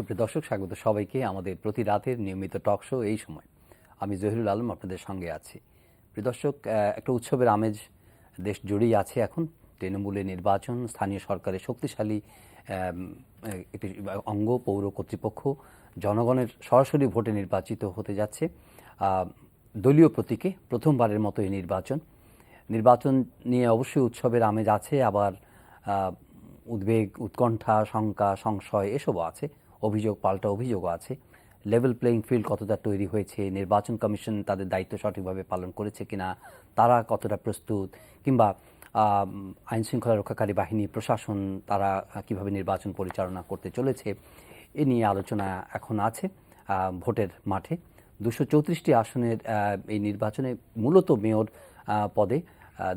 সুপ্রিয় দর্শক, স্বাগত সবাইকে আমাদের প্রতি রাতের নিয়মিত টক শো এই সময়। আমি জহিরুল আলম আপনাদের সঙ্গে আছি। প্রিয় দর্শক, একটা উৎসবের আমেজ দেশ জুড়েই আছে এখন। তৃণমূলের নির্বাচন, স্থানীয় সরকারের শক্তিশালী একটি অঙ্গ পৌর কর্তৃপক্ষ জনগণের সরাসরি ভোটে নির্বাচিত হতে যাচ্ছে। দলীয় প্রতীকে প্রথমবারের মতো এই নির্বাচন নিয়ে অবশ্যই উৎসবের আমেজ আছে, আবার উদ্বেগ, উৎকণ্ঠা, শঙ্কা, সংশয় এসবও আছে, অভিযোগ পাল্টা অভিযোগও আছে। লেভেল প্লেইং ফিল্ড কতটা তৈরি হয়েছে, নির্বাচন কমিশন তাদের দায়িত্ব সঠিকভাবে পালন করেছে কিনা, তারা কতটা প্রস্তুত, কিংবা আইনশৃঙ্খলা রক্ষাকারী বাহিনী, প্রশাসন তারা কিভাবে নির্বাচন পরিচালনা করতে চলেছে, এ নিয়ে আলোচনা এখন আছে ভোটের মাঠে। 234টি আসনের এই নির্বাচনে মূলত মেয়র পদে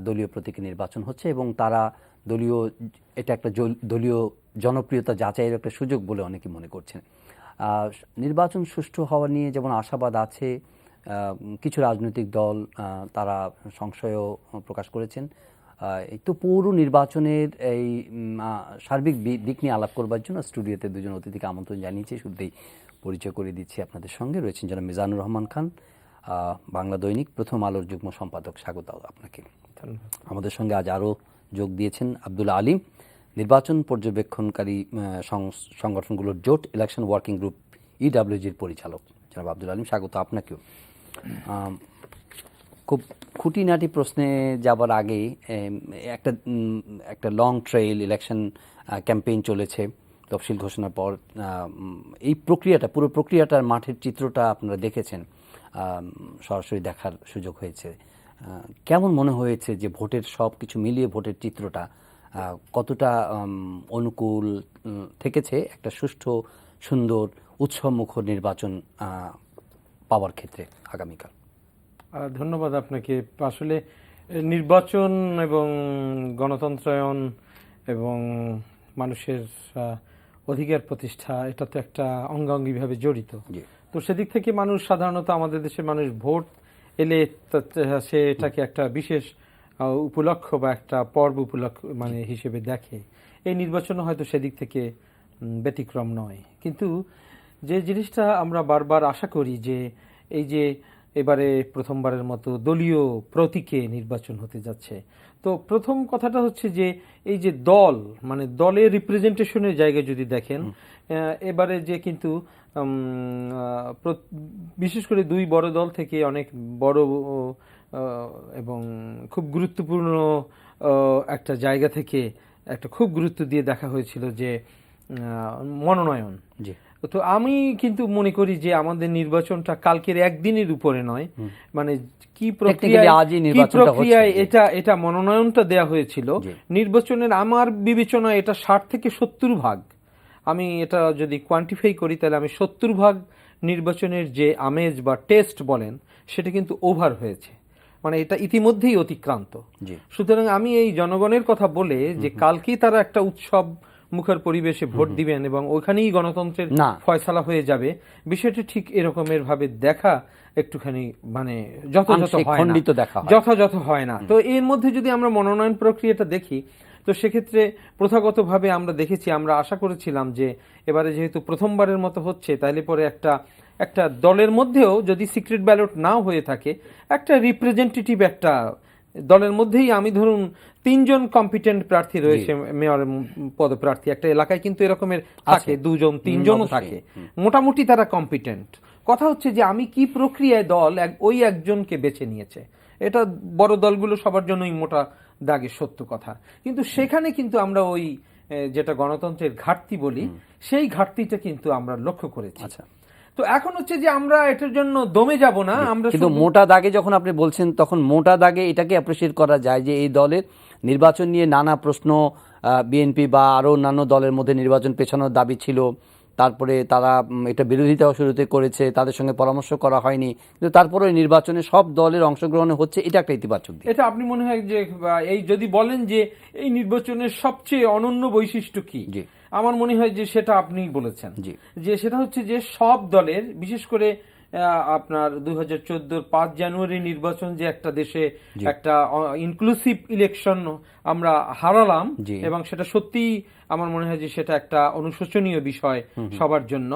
দলীয় প্রতীকে নির্বাচন হচ্ছে এবং তারা এটা একটা দলীয় জনপ্রিয়তা যাচাইয়ের একটা সুযোগ বলে অনেকে মনে করছেন। নির্বাচন সুষ্ঠু হওয়া নিয়ে যেমন আশাবাদ আছে, কিছু রাজনৈতিক দল তারা সংশয়ও প্রকাশ করেছেন। তো পৌর নির্বাচনের এই সার্বিক দিক নিয়ে আলাপ করবার জন্য স্টুডিওতে দুজন অতিথিকে আমন্ত্রণ জানিয়েছি। শুরুতেই পরিচয় করে দিচ্ছি আপনাদের সঙ্গে। রয়েছেন জনাব মিজানুর রহমান খান, বাংলা দৈনিক প্রথম আলোর যুগ্ম সম্পাদক। স্বাগত আপনাকে। আমাদের সঙ্গে আজ আরও যোগ দিয়েছেন আব্দুল আলিম, নির্বাচন পর্যবেক্ষণকারী সংগঠনগুলোর জোট ইলেকশন ওয়ার্কিং গ্রুপ ইডব্লিউজির পরিচালক। জনাব আব্দুল আলিম, স্বাগত আপনাকেও। খুব খুঁটিনাটি প্রশ্নে যাবার আগে একটা লং ট্রেইল ইলেকশন ক্যাম্পেইন চলেছে তফসিল ঘোষণার পর। এই পুরো প্রক্রিয়াটার মাঠের চিত্রটা আপনারা দেখেছেন, সরাসরি দেখার সুযোগ হয়েছে। কেমন মনে হয়েছে যে ভোটের সব কিছু মিলিয়ে ভোটের চিত্রটা কতটা অনুকূল থেকেছে একটা সুষ্ঠু, সুন্দর, উৎসবমুখর নির্বাচন পাওয়ার ক্ষেত্রে আগামীকাল? ধন্যবাদ আপনাকে। আসলে নির্বাচন এবং গণতন্ত্রায়ন এবং মানুষের অধিকার প্রতিষ্ঠা, এটা তো একটা অঙ্গাঙ্গিভাবে জড়িত। তো সেদিক থেকে মানুষ সাধারণত, আমাদের দেশের মানুষ ভোট এলে সে এটাকে একটা বিশেষ উপলক্ষ বা একটা পর্ব উপলক্ষ হিসেবে দেখে। এই নির্বাচন হয়তো সেদিক থেকে ব্যতিক্রম নয়। কিন্তু যে জিনিসটা আমরা বারবার আশা করি যে এই যে এবারে প্রথমবারের মতো দলীয় প্রতীকে নির্বাচন হতে যাচ্ছে, তো প্রথম কথাটা হচ্ছে যে এই যে দলের রিপ্রেজেন্টেশনের জায়গায় যদি দেখেন, এবারে যে কিন্তু বিশেষ করে দুই বড় দল থেকে অনেক বড় এবং খুব গুরুত্বপূর্ণ একটা জায়গা থেকে একটা খুব গুরুত্ব দিয়ে দেখা হয়েছিল যে মনোনয়ন। তো আমি কিন্তু মনে করি যে আমাদের নির্বাচনটা কালকের একদিনের উপরে নয়, কি প্রক্রিয়ায় এটা মনোনয়নটা দেয়া হয়েছিল নির্বাচনের, আমার বিবেচনায় এটা 60 থেকে 70 ভাগ। আমি এটা যদি কোয়ান্টিফাই করি তাহলে আমি 70 ভাগ নির্বাচনের যে আমেজ বা টেস্ট বলেন সেটা কিন্তু ওভার হয়েছে, এটা ইতিমধ্যেই অতিক্রান্ত। সুতরাং আমি এই জনগণের কথা বলে যে কালকেই তারা একটা উৎসব মুখর পরিবেশে ভোট দিবেন এবং ওইখানেই গণতন্ত্রের ফয়সালা হয়ে যাবে, বিষয়টি ঠিক এরকমের ভাবে দেখা একটুখানি যথাযথ হয় না। তো এর মধ্যে যদি আমরা মনোনয়ন প্রক্রিয়াটা দেখি, তো সেক্ষেত্রে প্রথাগতভাবে আমরা দেখেছি, আমরা আশা করেছিলাম যে এবারে যেহেতু প্রথমবারের মতো হচ্ছে, তাহলে পরে একটা দলের মধ্যেও যদি সিক্রেট ব্যালট নাও হয়ে থাকে, একটা রিপ্রেজেন্টেটিভ একটা দলের মধ্যেই, আমি ধরুন 3 জন কম্পিটেন্ট প্রার্থী রয়েছে মেয়র পদপ্রার্থী, একটা এলাকায় কিন্তু এরকমের থাকে 2 জন 3 জনও থাকে, মোটামুটি তারা কম্পিটেন্ট। কথা হচ্ছে যে আমি কি প্রক্রিয়ায় দল ওই একজনকে বেছে নিয়েছে, এটা বড় দলগুলো সবার জন্যই মোটা দাগে সত্য কথা। কিন্তু সেখানে কিন্তু আমরা ওই যেটা গণতন্ত্রের ঘাটতি বলি, সেই ঘাটতিটা কিন্তু আমরা লক্ষ্য করেছি। তো এখন হচ্ছে যে আমরা এটার জন্য দমে যাব না। আমরা কিন্তু মোটা দাগে যখন আপনি বলছেন, তখন মোটা দাগে এটাকে অ্যাপ্রিসিয়েট করা যায় যে এই দলের নির্বাচন নিয়ে নানা প্রশ্ন, বিএনপি বা আরও অন্যান্য দলের মধ্যে নির্বাচন পেছানোর দাবি ছিল, তারপরে তারা এটা বিরোধিতাও শুরুতে করেছে, তাদের সঙ্গে পরামর্শ করা হয়নি, কিন্তু তারপরে নির্বাচনে সব দলের অংশগ্রহণে হচ্ছে, এটা একটা ইতিবাচক দিক। এটা আপনি মনে হয় যে এই যদি বলেন যে এই নির্বাচনের সবচেয়ে অনন্য বৈশিষ্ট্য কি, আমার মনে হয় যে সেটা আপনি বলেছেন, যে সেটা হচ্ছে যে সব দলের, বিশেষ করে আপনার 2014 5 জানুয়ারি নির্বাচন যে একটা দেশে জি। একটা ইনক্লুসিভ ইলেকশন আমরা হারালাম, জি। এবং সেটা সত্যি আমার মনে হয় যে সেটা একটা অনুশোচনীয় বিষয় সবার জন্য।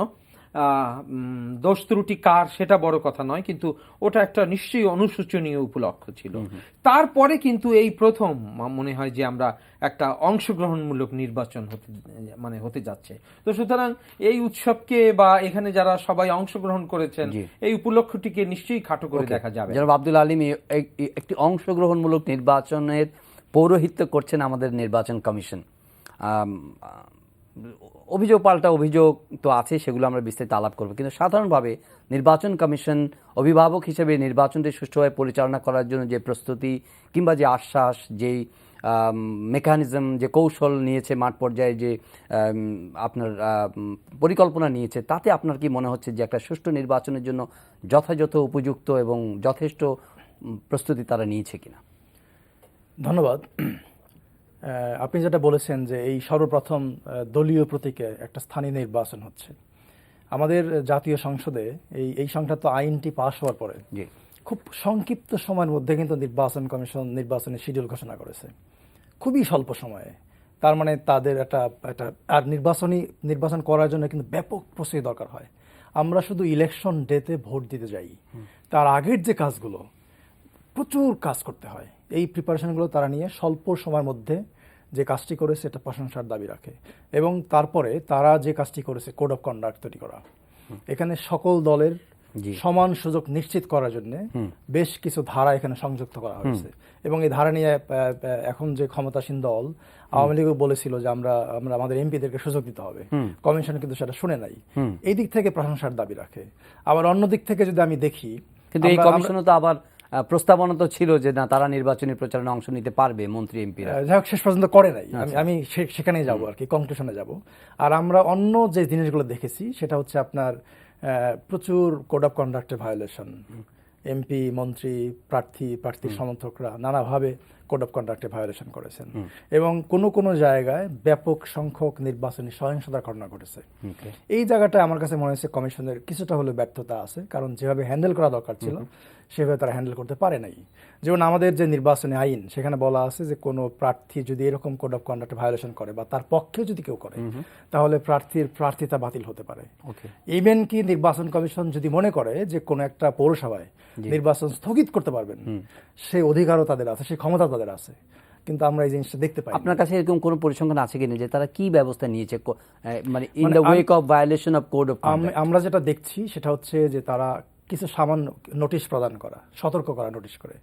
দোষ ত্রুটি কার সেটা বড় কথা নয়, কিন্তু ওটা একটা নিশ্চয়ই অনুশোচনীয় উপলক্ষ ছিল। তারপরে কিন্তু এই প্রথম মনে হয় যে আমরা একটা অংশগ্রহণমূলক নির্বাচন হতে যাচ্ছে। তো সুতরাং এই উৎসবকে বা এখানে যারা সবাই অংশগ্রহণ করেছেন জি। এই উপলক্ষটিকে নিশ্চয়ই খাটো করে দেখা যাবে। জনাব আব্দুল আলিম, একটি অংশগ্রহণমূলক নির্বাচনের পৌরোহিত্য করছেন আমাদের নির্বাচন কমিশন। আম, অভিযোগ পাল্টা অভিযোগ তো আছে, সেগুলো আমরা বিস্তারিত আলাপ করব, কিন্তু সাধারণভাবে নির্বাচন কমিশন অভিভাবক হিসেবে নির্বাচনটি সুষ্ঠুভাবে পরিচালনা করার জন্য যে প্রস্তুতি কিংবা যে আশ্বাস, যেই মেকানিজম, যে কৌশল নিয়েছে, মাঠ পর্যায়ে যে আপনার পরিকল্পনা নিয়েছে, তাতে আপনার কি মনে হচ্ছে যে একটা সুষ্ঠু নির্বাচনের জন্য যথাযথ, উপযুক্ত এবং যথেষ্ট প্রস্তুতি তারা নিয়েছে কিনা? ধন্যবাদ। আপনি যেটা বলেছেন যে এই সর্বপ্রথম দলীয় প্রতীকে একটা স্থানীয় নির্বাচন হচ্ছে আমাদের জাতীয় সংসদে। এই সংক্রান্ত আইনটি পাশ হওয়ার পরে জি। খুব সংক্ষিপ্ত সময়ের মধ্যে কিন্তু নির্বাচন কমিশন নির্বাচনের শিডিউল ঘোষণা করেছে, খুবই স্বল্প সময়ে। তার মানে তাদের একটা আর নির্বাচন করার জন্য কিন্তু ব্যাপক প্রস্তুতি দরকার হয়। আমরা শুধু ইলেকশন ডেতে ভোট দিতে যাই, তার আগের যে কাজগুলো, প্রচুর কাজ করতে হয়। এই প্রিপারেশনগুলো তারা নিয়ে স্বল্প সময়ের মধ্যে যে কাজটি করেছে এটা প্রশংসার দাবি রাখে। এবং তারপরে তারা যে কাজটি করেছে, কোড অফ কন্ডাক্ট তৈরি করা, এখানে সকল দলের সমান সুযোগ নিশ্চিত করার জন্য বেশ কিছু ধারা এখানে সংযুক্ত করা হয়েছে। এবং এই ধারা নিয়ে এখন যে ক্ষমতাসীন দল আওয়ামী লীগও বলেছিল যে আমরা আমাদের এমপিদেরকে সুযোগ দিতে হবে, কমিশন কিন্তু সেটা শুনে নাই। এই দিক থেকে প্রশংসার দাবি রাখে। আবার অন্য দিক থেকে যদি আমি দেখি, কিন্তু এই কমিশনও তো আবার প্রস্তাবনা তো ছিল যে না, তারা নির্বাচনী প্রচারণা অংশ নিতে পারবে, মন্ত্রী এমপিরা। যাই হোক, শেষ পর্যন্ত করে নাই। আমি সেখানেই যাব আর কি, কনক্লুশনে যাব। আর আমরা অন্য যে জিনিসগুলো দেখেছি সেটা হচ্ছে আপনার প্রচুর কোড অফ কন্ডাক্টের ভায়োলেশন। এমপি, মন্ত্রী, প্রার্থীর সমর্থকরা নানাভাবে কোড অফ কন্ডাক্টে ভায়োলেশন করেছেন। এবং কোনো জায়গায় ব্যাপক সংখ্যক নির্বাচনী সহিংসতার ঘটনা ঘটেছে। এই জায়গাটা আমার কাছে মনে হচ্ছে কমিশনের কিছুটা হলেও ব্যর্থতা আছে, কারণ যেভাবে হ্যান্ডেল করা দরকার ছিল সেভাবে তারা হ্যান্ডেল করতে পারে নাই। যেমন আমাদের যে নির্বাচনী আইন, সেখানে বলা আছে যে কোনো প্রার্থী যদি এরকম কোড অফ কন্ডাক্ট ভায়োলেশন করে বা তার পক্ষে যদি কেউ করে, তাহলে প্রার্থিতা বাতিল হতে পারে। ইভেন কি নির্বাচন কমিশন যদি মনে করে যে কোনো একটা পৌরসভায় নির্বাচন স্থগিত করতে পারবেন, সেই অধিকারও তাদের আছে, সেই ক্ষমতা তাদের আছে। কিন্তু আমরা এই জিনিসটা দেখতে পাই। আপনার কাছে এরকম কোনো পরিসংখ্যান আছে কিনা যে তারা কি ব্যবস্থা নিয়েছে, মানে in the ওয়েক of violation of code of conduct? আমরা যেটা দেখছি সেটা হচ্ছে যে তারা কিছু সামান্য নোটিশ প্রদান করা, সতর্ক করা নোটিশ করে,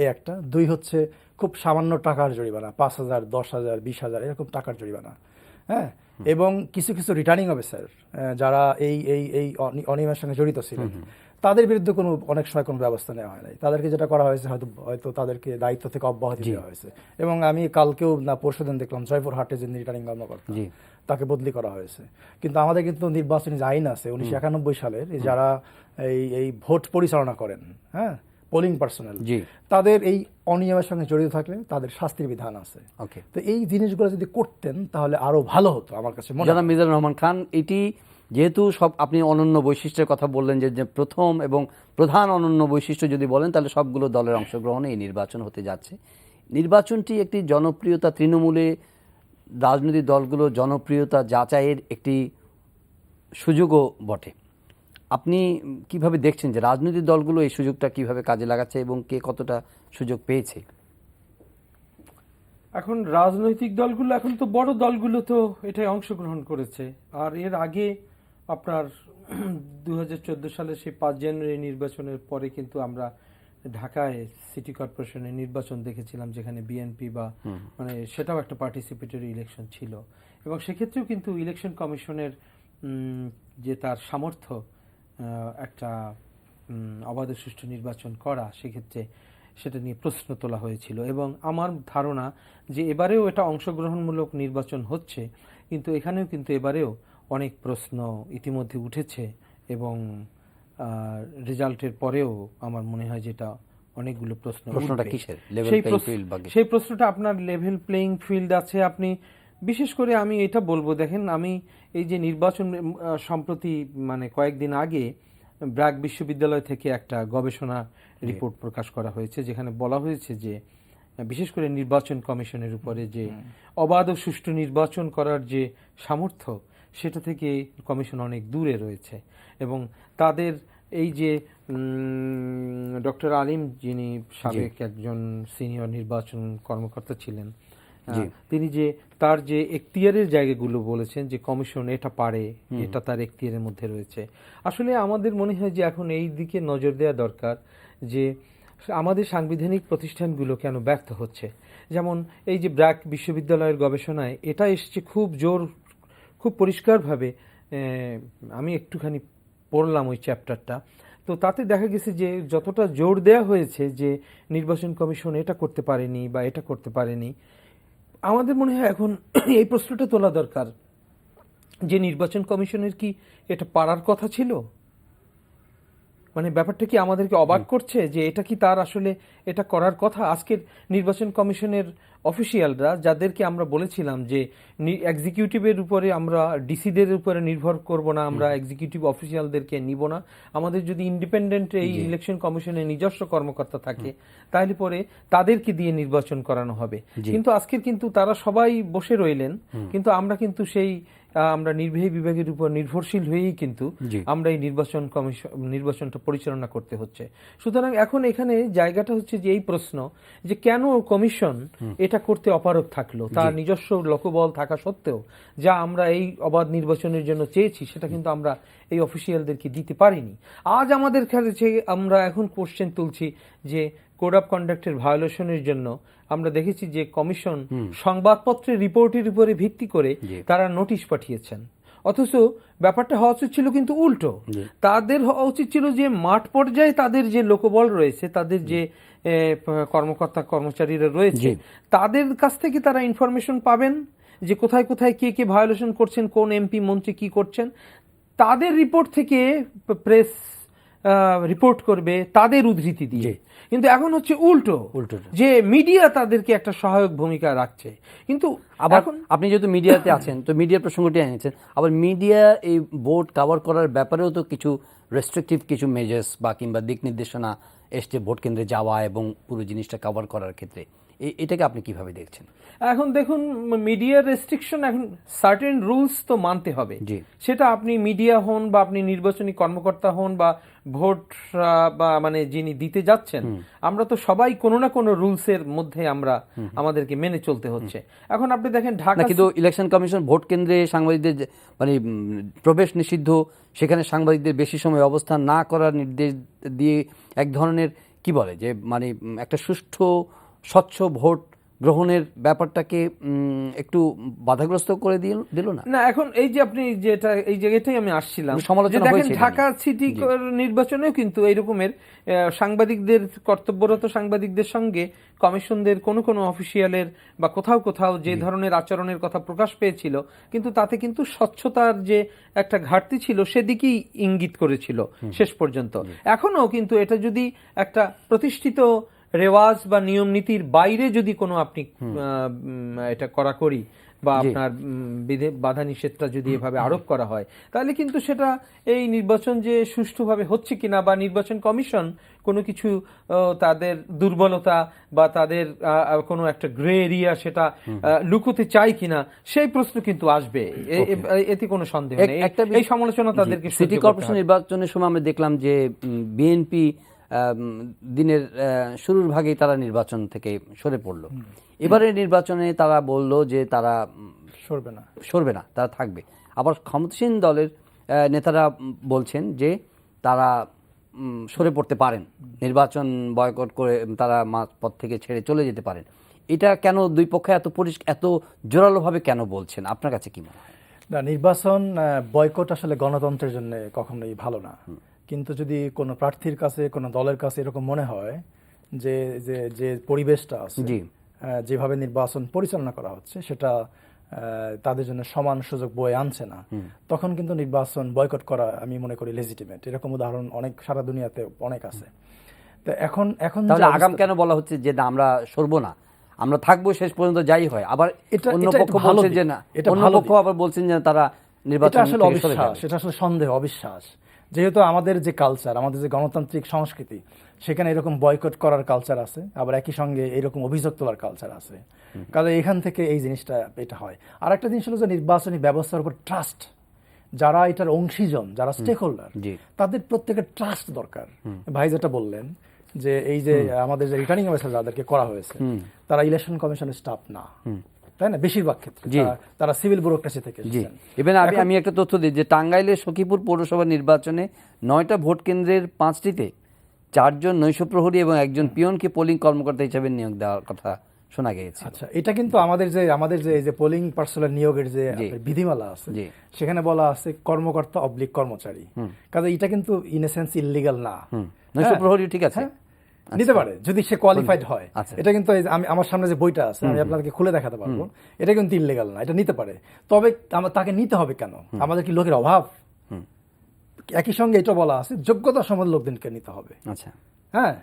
এই একটা। দুই হচ্ছে খুব সামান্য টাকার জরিমানা, 5,000, 10,000, 20,000 এরকম টাকার জরিমানা। হ্যাঁ, এবং কিছু রিটার্নিং অফিসার যারা এই অনিয়মের সঙ্গে জড়িত ছিলেন, তাদের বিরুদ্ধে অনেক সময় কোনো ব্যবস্থা নেওয়া হয় নাই। তাদেরকে যেটা করা হয়েছে হয়তো তাদেরকে দায়িত্ব থেকে অব্যাহতি দেওয়া হয়েছে। এবং আমি কালকেও পরশুদিন দেখলাম জয়পুরহাটে যে রিটার্নিং কর্মকর্তা, তাকে বদলি করা হয়েছে। কিন্তু আমাদের কিন্তু নির্বাচনী যে আইন আছে 1991 সালের, যারা এই ভোট পরিচালনা করেন, হ্যাঁ, পোলিং পার্সোনাল, তাদের এই অনিয়মের সঙ্গে জড়িত থাকলে তাদের শাস্তির বিধান আছে। তো এই জিনিসগুলো যদি করতেন তাহলে আরো ভালো হতো আমার কাছে মনে হয়। জনাব মিজানুর রহমান খান, এটি যেহেতু সব আপনি অনন্য বৈশিষ্ট্যের কথা বললেন, যে প্রথম এবং প্রধান অনন্য বৈশিষ্ট্য যদি বলেন, তাহলে সবগুলো দলের অংশগ্রহণে এই নির্বাচন হতে যাচ্ছে। নির্বাচনটি একটি জনপ্রিয়তা, তৃণমূলে রাজনৈতিক দলগুলো জনপ্রিয়তা যাচাইয়ের একটি সুযোগও বটে। আপনি কিভাবে দেখছেন যে রাজনৈতিক দলগুলো এই সুযোগটা কিভাবে কাজে লাগাচ্ছে এবং কে কতটা সুযোগ পেয়েছে? এখন রাজনৈতিক দলগুলো, এখন তো বড় দলগুলো তো এটাই অংশগ্রহণ করেছে। আর এর আগে আপনার 2014 সালে সেই 5 জানুয়ারি নির্বাচনের পরে কিন্তু আমরা ঢাকায় সিটি কর্পোরেশনের নির্বাচন দেখেছিলাম, যেখানে বিএনপি বা মানে সেটাও একটা পার্টিসিপেটরি ইলেকশন ছিল। এবং সেক্ষেত্রেও কিন্তু ইলেকশন কমিশনের যে তার সামর্থ্য একটা অবাধ সুষ্ঠু নির্বাচন করা, সেক্ষেত্রে সেটা নিয়ে প্রশ্ন তোলা হয়েছিল। এবং আমার ধারণা যে এবারেও এটা অংশগ্রহণমূলক নির্বাচন হচ্ছে, কিন্তু এখানেও কিন্তু এবারেও অনেক প্রশ্ন ইতিমধ্যে উঠেছে। এবং রেজাল্টের পরেও আমার মনে হয় যেটা অনেকগুলো প্রশ্ন। সেই প্রশ্নটা আপনার লেভেল প্লেইং ফিল্ড আছে। আপনি বিশেষ করে আমি এটা বলবো, দেখেন, আমি এই যে নির্বাচন সম্প্রতি মানে কয়েকদিন আগে ব্র্যাক বিশ্ববিদ্যালয় থেকে একটা গবেষণা রিপোর্ট প্রকাশ করা হয়েছে, যেখানে বলা হয়েছে যে বিশেষ করে নির্বাচন কমিশনের উপরে যে অবাধ ও সুষ্ঠু নির্বাচন করার যে সামর্থ্য, সেটা থেকে কমিশন অনেক দূরে রয়েছে। এবং তাদের এই যে ডক্টর আলিম, যিনি সাবেক একজন সিনিয়র নির্বাচন কর্মকর্তা ছিলেন, তিনি যে তার যে এখতিয়ারের জায়গাগুলো বলেছেন যে কমিশন এটা পারে, এটা তার এখতিয়ারের মধ্যে রয়েছে। আসলে আমাদের মনে হয় যে এখন এই দিকে নজর দেওয়া দরকার যে আমাদের সাংবিধানিক প্রতিষ্ঠানগুলো কেন ব্যর্থ হচ্ছে। যেমন এই যে ব্র্যাক বিশ্ববিদ্যালয়ের গবেষণায় এটা এসছে খুব পরিষ্কারভাবে, আমি একটুখানি পড়লাম ওই চ্যাপ্টারটা, তো তাতে দেখা গেছে যে যতটা জোর দেওয়া হয়েছে যে নির্বাচন কমিশন এটা করতে পারেনি বা এটা করতে পারেনি, আমাদের মনে হয় এখন এই প্রশ্নটা তোলা দরকার যে নির্বাচন কমিশনের কি এটা পারার কথা ছিল? মানে ব্যাপারটা কি আমাদেরকে অবাক করছে যে এটা কি তার আসলে এটা করার কথা? আজকের নির্বাচন কমিশনের অফিসিয়ালরা, যাদেরকে আমরা বলেছিলাম যে এক্সিকিউটিভের উপরে আমরা ডিসিদের উপরে নির্ভর করব না, আমরা এক্সিকিউটিভ অফিসিয়ালদেরকে নিব না, আমাদের যদি ইন্ডিপেন্ডেন্ট এই ইলেকশন কমিশনের নিজস্ব কর্মকর্তা থাকে তাহলে পরে তাদেরকে দিয়ে নির্বাচন করানো হবে। কিন্তু আজকের কিন্তু তারা সবাই বসে রইলেন, কিন্তু আমরা কিন্তু আমরা নির্বাহী বিভাগের উপর নির্ভরশীল হয়েই কিন্তু আমরা এই নির্বাচনটা পরিচালনা করতে হচ্ছে। সুতরাং এখন এখানে জায়গাটা হচ্ছে যে এই প্রশ্ন যে কেন কমিশন এটা করতে অপারগ থাকলো, তার নিজস্ব লোকবল থাকা সত্ত্বেও যা আমরা এই অবাধ নির্বাচনের জন্য চেয়েছি সেটা কিন্তু আমরা এই অফিসিয়ালদেরকে দিতে পারিনি। আজ আমাদের কাছে আমরা এখন কোশ্চেন তুলছি যে কোড অফ কন্ডাক্টের ভায়োলেশনের জন্য আমরা দেখেছি যে কমিশন সংবাদপত্রের রিপোর্টের উপরে ভিত্তি করে তারা নোটিশ পাঠিয়েছেন, অথচ ব্যাপারটা হওয়া উচিত ছিল কিন্তু উল্টো। তাদের হওয়া উচিত ছিল যে মাঠ পর্যায়ে তাদের যে লোকবল রয়েছে, তাদের যে কর্মকর্তা কর্মচারীরা রয়েছে, তাদের কাছ থেকে তারা ইনফরমেশন পাবেন যে কোথায় কোথায় কে কে ভায়োলেশন করছেন, কোন এমপি মন্ত্রী কি করছেন, তাদের রিপোর্ট থেকে প্রেস রিপোর্ট করবে তাদের উদ্ধৃতি দিয়ে। কিন্তু এখন হচ্ছে উল্টো, যে মিডিয়া তাদেরকে একটা সহায়ক ভূমিকা রাখছে। কিন্তু আবার আপনি যেহেতু মিডিয়াতে আছেন, তো মিডিয়ার প্রসঙ্গটি এনেছেন, আবার মিডিয়া এই ভোট কভার করার ব্যাপারেও তো কিছু রেস্ট্রিকটিভ কিছু মেজার্স বা কিংবা দিক নির্দেশনা এসছে ভোট কেন্দ্রে যাওয়া এবং পুরো জিনিসটা কভার করার ক্ষেত্রে। এটাকে আপনি কিভাবে দেখছেন? এখন দেখুন, মিডিয়ার রেস্ট্রিকশন, এখন সার্টেন রুলস তো মানতে হবে। সেটা আপনি মিডিয়া হন বা আপনি নির্বাচনী কর্মকর্তা হন বা ভোট বা মানে যিনি দিতে যাচ্ছেন, আমরা তো সবাই কোনো না কোনো রুলসের মধ্যে আমাদেরকে মেনে চলতে হচ্ছে। এখন আপনি দেখেন ঢাকা, কিন্তু ইলেকশন কমিশন ভোট কেন্দ্রে সাংবাদিকদের মানে প্রবেশ নিষিদ্ধ, সেখানে সাংবাদিকদের বেশি সময় অবস্থান না করার নির্দেশ দিয়ে এক ধরনের কি বলে যে মানে একটা সুষ্ঠু স্বচ্ছ ভোট গ্রহণের ব্যাপারটাকে একটু বাধাগ্রস্ত করে দিল না? না, এখন এই যে আপনি যেটা এই জায়গাটাই আমি আসছিলাম, সমালোচনা হয়েছে ঢাকা সিটি নির্বাচনেও কিন্তু এই রকমের সাংবাদিকদের, কর্তব্যরত সাংবাদিকদের সঙ্গে কমিশনদের কোনো কোনো অফিসিয়ালের বা কোথাও কোথাও যে ধরনের আচরণের কথা প্রকাশ পেয়েছিল, কিন্তু তাতে কিন্তু স্বচ্ছতার যে একটা ঘাটতি ছিল সেদিকেই ইঙ্গিত করেছিল শেষ পর্যন্ত। এখনো কিন্তু এটা যদি একটা প্রতিষ্ঠিত রেওয়াজ বা নিয়ম নীতির বাইরে যদি কোনো আপনি এটা কড়াকড়ি বা আপনার বাধা নিষেধটা যদি এভাবে আরোপ করা হয়, তাহলে কিন্তু সেটা এই নির্বাচন যে সুষ্ঠুভাবে হচ্ছে কিনা বা নির্বাচন কমিশন কোনো কিছু তাদের দুর্বলতা বা তাদের কোনো একটা গ্রে এরিয়া সেটা লুকোতে চায় কিনা, সেই প্রশ্ন কিন্তু আসবে, এতে কোনো সন্দেহ নেই। এই সমালোচনা তাদেরকে। সিটি কর্পোরেশন নির্বাচনের সময় আমরা দেখলাম যে বিএনপি দিনের শুরুর ভাগেই তারা নির্বাচন থেকে সরে পড়ল। এবারের নির্বাচনে তারা বলল যে তারা সরবে না, তারা থাকবে। আবার ক্ষমতাসীন দলের নেতারা বলছেন যে তারা সরে পড়তে পারেন, নির্বাচন বয়কট করে তারা পদ থেকে ছেড়ে চলে যেতে পারেন। এটা কেন দুই পক্ষে এত জোরালোভাবে কেন বলছেন? আপনার কাছে কি মনে হয়? না, নির্বাচন বয়কট আসলে গণতন্ত্রের জন্য কখনোই ভালো না। কিন্তু যদি কোনো প্রার্থীর কাছে, কোনো দলের কাছে এরকম মনে হয় যে যে পরিবেশটা আছে, যেভাবে নির্বাচন পরিচালনা করা হচ্ছে সেটা তাদের জন্য সমান সুযোগ বয়ে আনছে না, তখন কিন্তু নির্বাচন বয়কট করা আমি মনে করি লেজিটিমেট। এরকম উদাহরণ অনেক সারা দুনিয়াতে অনেক আছে। তো এখন তাহলে আগাম কেন বলা হচ্ছে যে না আমরা সরবো না, আমরা থাকবো শেষ পর্যন্ত যাই হয়? আবার অন্য পক্ষ বলছে যে না, অন্য পক্ষ আবার বলছেন যে তারা নির্বাচন আসলে অবিশ্বাস, সেটা আসলে সন্দেহ, অবিশ্বাস যেহেতু আমাদের যে কালচার, আমাদের যে গণতান্ত্রিক সংস্কৃতি, সেখানে এরকম বয়কট করার কালচার আছে, আবার একই সঙ্গে এরকম অভিযোগ তোলার কালচার আছে। কারণ এখান থেকে এই জিনিসটা এটা হয়। আর একটা জিনিস হলো যে নির্বাচনী ব্যবস্থার উপর ট্রাস্ট, যারা এটার অংশীজন, যারা স্টেক হোল্ডার, তাদের প্রত্যেকের ট্রাস্ট দরকার। ভাই যেটা বললেন যে এই যে আমাদের যে রিটার্নিং অফিসার যাদেরকে করা হয়েছে, তারা ইলেকশন কমিশনের স্টাফ না, তাই না? বেশিরভাগ ক্ষেত্রে তারা সিভিল ব্যুরোক্রেসি থেকে এসেছেন। এবার আমি একটা তথ্য দিই যে টাঙ্গাইলের সখীপুর পৌরসভা নির্বাচনে 9টা ভোট কেন্দ্রের 5টিতে 4 জন নৈশ প্রহরী এবং 1 জন পিয়নকে পোলিং কর্মকর্তা হিসেবে নিয়োগ দেওয়ার কথা শোনা গিয়েছে। আচ্ছা, এটা কিন্তু আমাদের যে এই যে পোলিং পার্সোনাল নিয়োগের যে বিধিমালা আছে, সেখানে বলা আছে কর্মকর্তা অবলিক কর্মচারী। কাজে এটা কিন্তু ইন এ সেন্স ইললিগাল না। নৈশ প্রহরী ঠিক আছে, নিতে পারে যদি সে কোয়ালিফাইড হয়। এটা কিন্তু আমি আমার সামনে যে বইটা আছে, আমি আপনাদেরকে খুলে দেখাতে পারবো, এটা কিন্তু ইললিগাল না, এটা নিতে পারে। তবে তাকে নিতে হবে কেন? আমাদের কি লোকের অভাব? একই সঙ্গে এটা বলা আছে যোগ্যতা সম্পন্ন লোকদেরকে নিতে হবে। আচ্ছা, হ্যাঁ,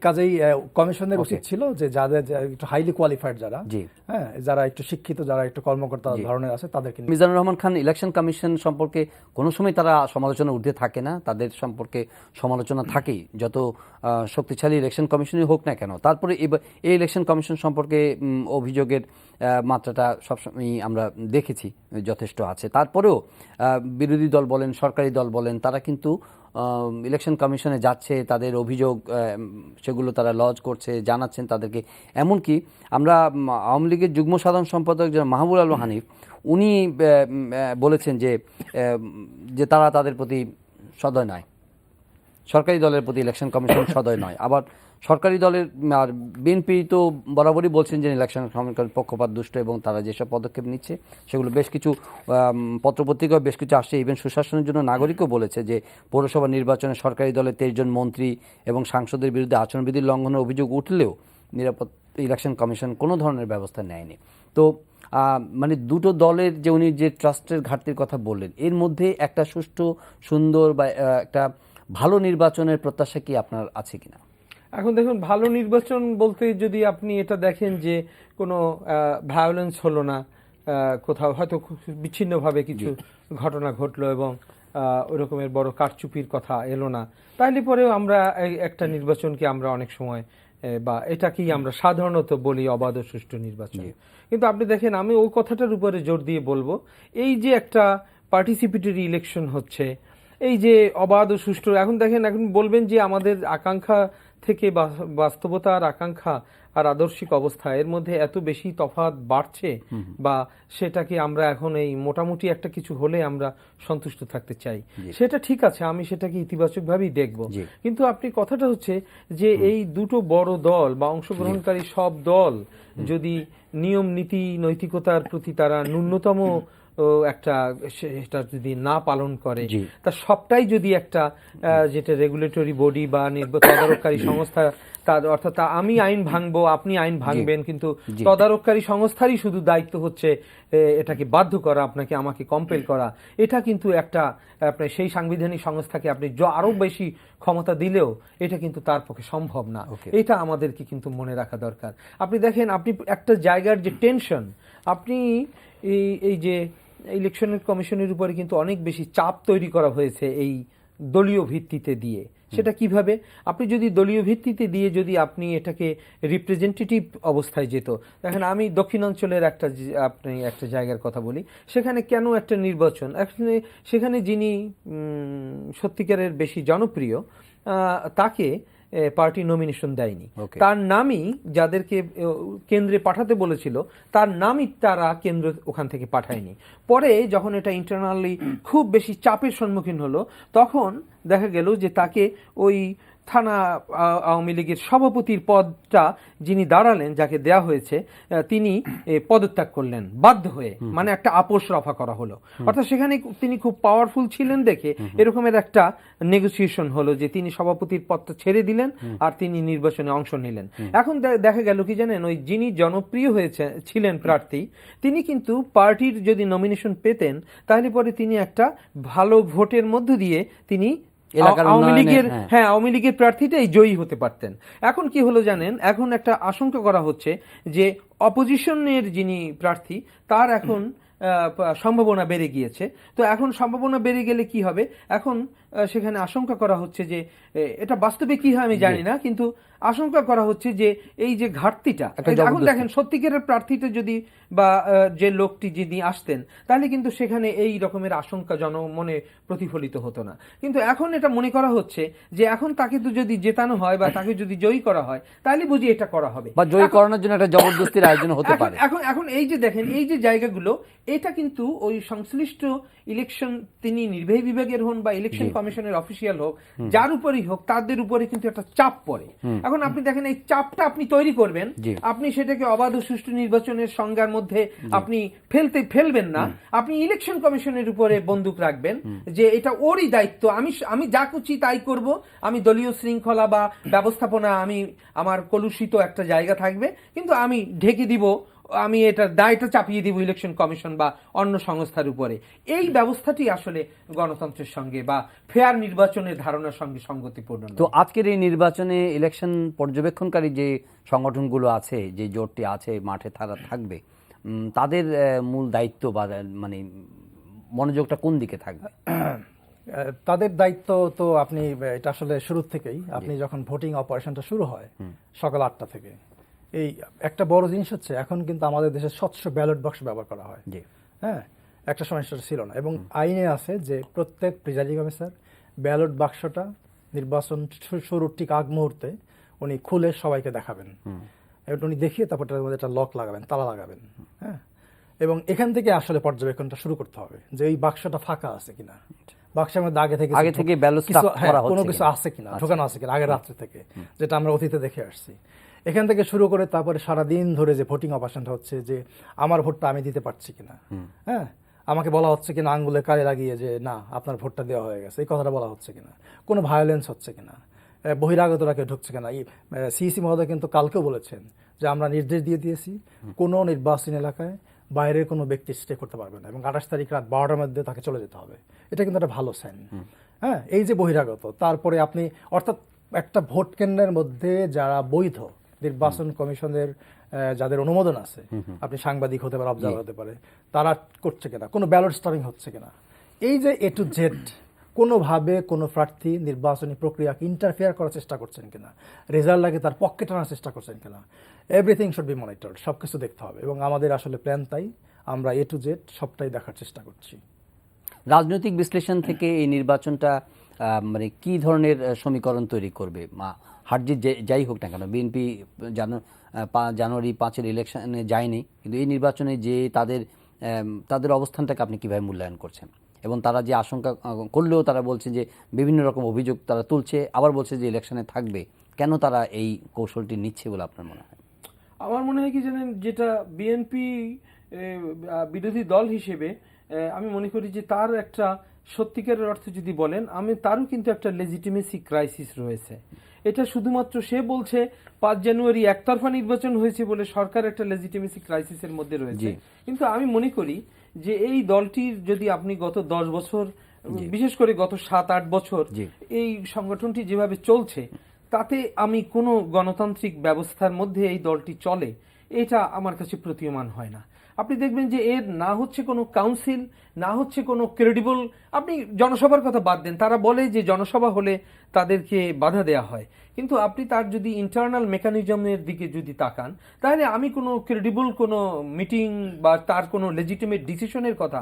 কাজেই কমিশনের উচিত ছিল যে যাদের একটু হাইলি কোয়ালিফাইড, যারা হ্যাঁ, যারা একটু শিক্ষিত, যারা একটু কর্মকর্তা ধরনের আছে, তাদেরকে। মিজানুর রহমান খান ইলেকশন কমিশন সম্পর্কে কোনো সময় তারা সমালোচনা ঊর্ধ্বে থাকে না, তাদের সম্পর্কে সমালোচনা থাকেই, যত শক্তিশালী ইলেকশন কমিশনই হোক না কেন। তারপরে এই ইলেকশন কমিশন সম্পর্কে অভিযোগের মাত্রাটা সবসময় আমরা দেখেছি যথেষ্ট আছে। তারপরেও বিরোধী দল বলেন, সরকারি দল বলেন, তারা কিন্তু ইলেকশন কমিশনে যাচ্ছে, তাদের অভিযোগ সেগুলো তারা লজ করছে, জানাচ্ছেন তাদেরকে। এমনকি আমরা আওয়ামী লীগের যুগ্ম সাধারণ সম্পাদক যারা মাহবুব আলম হানিফ, উনি বলেছেন যে তারা তাদের প্রতি সদয় নয়, সরকারি দলের প্রতি ইলেকশন কমিশন সদয় নয়। আবার সরকারি দলের আর বিএনপি তো বরাবরই বলছেন যে ইলেকশন কমিশন পক্ষপাত দুষ্ট এবং তারা যেসব পদক্ষেপ নিচ্ছে সেগুলো বেশ কিছু পত্রপত্রিকায় বেশ কিছু আসছে। ইভেন সুশাসনের জন্য নাগরিকও বলেছে যে পৌরসভা নির্বাচনে সরকারি দলের 23 জন মন্ত্রী এবং সাংসদের বিরুদ্ধে আচরণবিধির লঙ্ঘনের অভিযোগ উঠলেও ইলেকশন কমিশন কোনো ধরনের ব্যবস্থা নেয়নি। তো মানে দুটো দলের যে উনি যে ট্রাস্টের ঘাটতির কথা বললেন, এর মধ্যে একটা সুষ্ঠু, সুন্দর বা একটা ভালো নির্বাচনের প্রত্যাশা কি আপনার আছে কিনা? এখন দেখুন, ভালো নির্বাচন বলতে যদি আপনি এটা দেখেন যে কোনো ভায়োলেন্স হলো না, কোথাও হয়তো বিচ্ছিন্নভাবে কিছু ঘটনা ঘটলো এবং ওই রকমের বড় কারচুপির কথা এলো না, তাহলে পরেও আমরা একটা নির্বাচনকে আমরা অনেক সময় বা এটাকেই আমরা সাধারণত বলি অবাধ ও সুষ্ঠু নির্বাচন। কিন্তু আপনি দেখেন, আমি ওই কথাটার উপরে জোর দিয়ে বলবো, এই যে একটা পার্টিসিপেটরি ইলেকশন হচ্ছে, এই যে অবাধ ও সুষ্ঠু, এখন দেখেন, এখন বলবেন যে আমাদের আকাঙ্ক্ষা থেকে বাস্তবতা আর আকাঙ্ক্ষা আর আদর্শিক অবস্থা এর মধ্যে এত বেশি তফাৎ বাড়ছে, বা সেটাকে আমরা এখন এই মোটামুটি একটা কিছু হলে আমরা সন্তুষ্ট থাকতে চাই, সেটা ঠিক আছে, আমি সেটাকে ইতিবাচকভাবেই দেখব। কিন্তু আপনি কথাটা হচ্ছে যে এই দুটো বড় দল বা অংশগ্রহণকারী সব দল যদি নিয়ম নীতি নৈতিকতার প্রতি তারা ন্যূনতম একটা সেটা যদি না পালন করে, তা সবটাই যদি একটা যেটা রেগুলেটরি বডি বা তদারককারী সংস্থা, অর্থাৎ আমি আইন ভাঙবো, আপনি আইন ভাঙবেন, কিন্তু তদারককারী সংস্থারই শুধু দায়িত্ব হচ্ছে এটাকে বাধ্য করা, আপনাকে আমাকে কম্পেল করা, এটা কিন্তু একটা আপনার সেই সাংবিধানিক সংস্থাকে আপনি আরো বেশি ক্ষমতা দিলেও এটা কিন্তু তার পক্ষে সম্ভব না। এটা আমাদেরকে কিন্তু মনে রাখা দরকার। আপনি দেখেন, আপনি একটা জায়গার যে টেনশন, আপনি এই যে ইলেকশনের কমিশনের উপরে কিন্তু অনেক বেশি চাপ তৈরি করা হয়েছে এই দলীয় ভিত্তিতে দিয়ে। সেটা কিভাবে? আপনি যদি দলীয় ভিত্তিতে দিয়ে যদি আপনি এটাকে রিপ্রেজেন্টেটিভ অবস্থায় যেত, দেখেন আমি দক্ষিণাঞ্চলের একটা জায়গার কথা বলি, সেখানে কেন একটা নির্বাচন, সেখানে যিনি সত্যিকারের বেশি জনপ্রিয় তাকে পার্টি নমিনেশন দেয়নি, তার নামই যাদেরকে কেন্দ্রে পাঠাতে বলেছিল তার নামই তারা কেন্দ্র ওখান থেকে পাঠায়নি। পরে যখন এটা ইন্টারনালি খুব বেশি চাপের সম্মুখীন হলো, তখন দেখা গেল যে তাকে ওই থানা আওয়ামী লীগের সভাপতির পদটা যিনি দাঁড়ালেন, যাকে দেয়া হয়েছে, তিনি পদত্যাগ করলেন বাধ্য হয়ে, মানে একটা আপোষ রফা করা হলো। অর্থাৎ সেখানে তিনি খুব পাওয়ারফুল ছিলেন দেখে এরকমের একটা নেগোসিয়েশন হলো যে তিনি সভাপতির পদটা ছেড়ে দিলেন আর তিনি নির্বাচনে অংশ নিলেন। এখন দেখা গেল কি জানেন, ওই যিনি জনপ্রিয় ছিলেন প্রার্থী, তিনি কিন্তু পার্টির যদি নমিনেশন পেতেন তাহলে পরে তিনি একটা ভালো ভোটের মধ্য দিয়ে তিনি আওয়ামী লীগের প্রার্থীটাই জয়ী হতে পারতেন। এখন কি হলো জানেন, এখন একটা আশঙ্কা করা হচ্ছে যে অপোজিশনের যিনি প্রার্থী তার এখন সম্ভাবনা বেড়ে গিয়েছে। তো এখন সম্ভাবনা বেড়ে গেলে কি হবে, এখন সেখানে আশঙ্কা করা হচ্ছে যে এটা বাস্তবে কি হয় আমি জানি না, কিন্তু আশঙ্কা করা হচ্ছে যে এই যে ঘাটতিটা, এখন দেখেন সত্যিকারের প্রার্থীটা যদি বা যে লোকটি যিনি আসতেন, তাহলে কিন্তু সেখানে এই রকমের আশঙ্কা জনমনে প্রতিফলিত হতো না। কিন্তু এখন এটা মনে করা হচ্ছে যে এখন তাকে তো যদি জেতানো হয় বা তাকে যদি জয়ী করা হয়, তাহলে বুঝি এটা করা হবে, বা জয়ী করানোর জন্য একটা জবরদস্তির আয়োজন হতে পারে। এখন এই যে দেখেন এই যে জায়গাগুলো, এটা কিন্তু ওই সংশ্লিষ্ট ইলেকশন, তিনি নির্বাহী বিভাগের হন বা ইলেকশন কমিশনের অফিসিয়াল হোক, যার উপরেই হোক, তাদের উপরে কিন্তু একটা চাপ পড়ে। এখন আপনি দেখেন এই চাপটা আপনি তৈরি করবেন, আপনি সেটাকে অবাধ ও সুষ্ঠু নির্বাচনের সংজ্ঞার মধ্যে আপনি ফেলবেন না, আপনি ইলেকশন কমিশনের উপরে বন্দুক রাখবেন যে এটা ওরই দায়িত্ব, আমি যা খুশি তাই করব, আমি দলীয় শৃঙ্খলা বা ব্যবস্থাপনা, আমি আমার কলুষিত একটা জায়গা থাকবে, কিন্তু আমি ঢেকে দিব, আমি এটার দায়টা চাপিয়ে দিব ইলেকশন কমিশন বা অন্য সংস্থার উপরে। এই ব্যবস্থাটি আসলে গণতন্ত্রের সঙ্গে বা ফেয়ার নির্বাচনের ধারণার সঙ্গে সঙ্গতিপূর্ণ নয়। তো আজকের এই নির্বাচনে ইলেকশন পর্যবেক্ষণকারী যে সংগঠনগুলো আছে, যে জোটটি আছে মাঠে তারা থাকবে, তাদের মূল দায়িত্ব বা মানে মনোযোগটা কোন দিকে থাকবে? তাদের দায়িত্ব তো আপনি এটা আসলে শুরু থেকেই, আপনি যখন ভোটিং অপারেশনটা শুরু হয় সকাল 8টা থেকে, এই একটা বড় জিনিস হচ্ছে এখন কিন্তু আমাদের দেশে স্বচ্ছ ব্যালট বক্স ব্যবহার করা হয়। হ্যাঁ, একটা সময় সেটা ছিল না, এবং আইনে আছে যে প্রত্যেক প্রিজাইডিং অফিসার ব্যালট বাক্সটা নির্বাচন শুরুর ঠিক আগ মুহূর্তে উনি খুলে সবাইকে দেখাবেন, উনি দেখিয়ে তারপর তার মধ্যে একটা লক লাগাবেন, তালা লাগাবেন। হ্যাঁ, এবং এখান থেকে আসলে পর্যবেক্ষণটা শুরু করতে হবে যে এই বাক্সটা ফাঁকা আছে কিনা, বাক্সের মধ্যে আগে থেকে কোনো কিছু আছে কিনা, ঢোকানো আছে কিনা আগের রাত্রে থেকে, যেটা আমরা অতীতে দেখে আসছি। এখান থেকে শুরু করে তারপরে সারাদিন ধরে যে ভোটিং অপারেশনটা হচ্ছে, যে আমার ভোটটা আমি দিতে পারছি কিনা, হ্যাঁ, আমাকে বলা হচ্ছে কিনা আঙ্গুলে কালি লাগিয়ে যে না আপনার ভোটটা দেওয়া হয়ে গেছে, এই কথাটা বলা হচ্ছে কিনা, কোনো ভায়োলেন্স হচ্ছে কিনা, বহিরাগতরা কেউ ঢুকছে কিনা। সিইসি মহোদয় কিন্তু কালকেও বলেছেন যে আমরা নির্দেশ দিয়ে দিয়েছি কোনো নির্বাচনী এলাকায় বাইরের কোনো ব্যক্তি স্টে করতে পারবে না, এবং 28 তারিখ রাত 12টার মধ্যে তাকে চলে যেতে হবে। এটা কিন্তু একটা ভালো সাইন। হ্যাঁ, এই যে বহিরাগত, তারপরে আপনি অর্থাৎ একটা ভোট কেন্দ্রের মধ্যে যারা বৈধ নির্বাচন কমিশনের যাদের অনুমোদন আছে, আপনি সাংবাদিক হতে পারে, অবজার্ভার হতে পারে, তারা করছে কিনা, কোনো ব্যালট স্টাফিং হচ্ছে কিনা, এই যে এ টু জেড কোনোভাবে কোনো প্রার্থী নির্বাচনী প্রক্রিয়াকে ইন্টারফেয়ার করার চেষ্টা করছেন কিনা, রেজাল্ট লাগে তার পক্ষে টানার চেষ্টা করছেন কিনা, এভরিথিং শুড বি মনিটর্ড, সব কিছু দেখতে হবে। এবং আমাদের আসলে প্ল্যান তাই, আমরা এ টু জেড সবটাই দেখার চেষ্টা করছি। রাজনৈতিক বিশ্লেষণ থেকে এই নির্বাচনটা মানে কি ধরনের সমীকরণ তৈরি করবে? হারজিত যাই হোক না কেন, বিএনপি জানুয়ারি 5-এর ইলেকশনে যায়নি, কিন্তু এই নির্বাচনে যে তাদের অবস্থানটাকে আপনি কিভাবে মূল্যায়ন করছেন? এবং তারা যে আশঙ্কা করলেও তারা বলছে যে বিভিন্ন রকম অভিযোগ তারা তুলছে, আবার বলছে যে ইলেকশনে থাকবে, কেন তারা এই কৌশলটি নিচ্ছে বলে আপনার মনে হয়? আমার মনে হয় কি জানেন, যেটা বিএনপি বিরোধী দল হিসেবে আমি মনে করি যে তার একটা সত্যিকারের অর্থে যদি বলেন, তারও কিন্তু একটা লেজিটিমেসি ক্রাইসিস রয়েছে। এটা শুধুমাত্র সে বলছে 5 জানুয়ারি একতরফা নির্বাচন হয়েছে বলে সরকার একটা লেজিটিমেসি ক্রাইসিসের মধ্যে রয়েছে, কিন্তু আমি মনে করি যে এই দলটির যদি আপনি গত 10 বছর, বিশেষ করে গত 7-8 বছর এই সংগঠনটি যেভাবে চলছে, তাতে আমি কোনো গণতান্ত্রিক ব্যবস্থার মধ্যে এই দলটি চলে এটা আমার কাছে প্রতীয়মান হয় না। আপনি দেখবেন যে এর না হচ্ছে কোনো কাউন্সিল, না হচ্ছে কোনো ক্রেডিবল, আপনি জনসভার কথা বাদ দেন, তারা বলে যে জনসভা হলে তাদেরকে বাধা দেয়া হয়, কিন্তু আপনি তার যদি ইন্টারনাল মেকানিজমের দিকে যদি তাকান, তাহলে আমি কোনো ক্রেডিবল কোনো মিটিং বা তার কোনো লেজিটিমেট ডিসিশনের কথা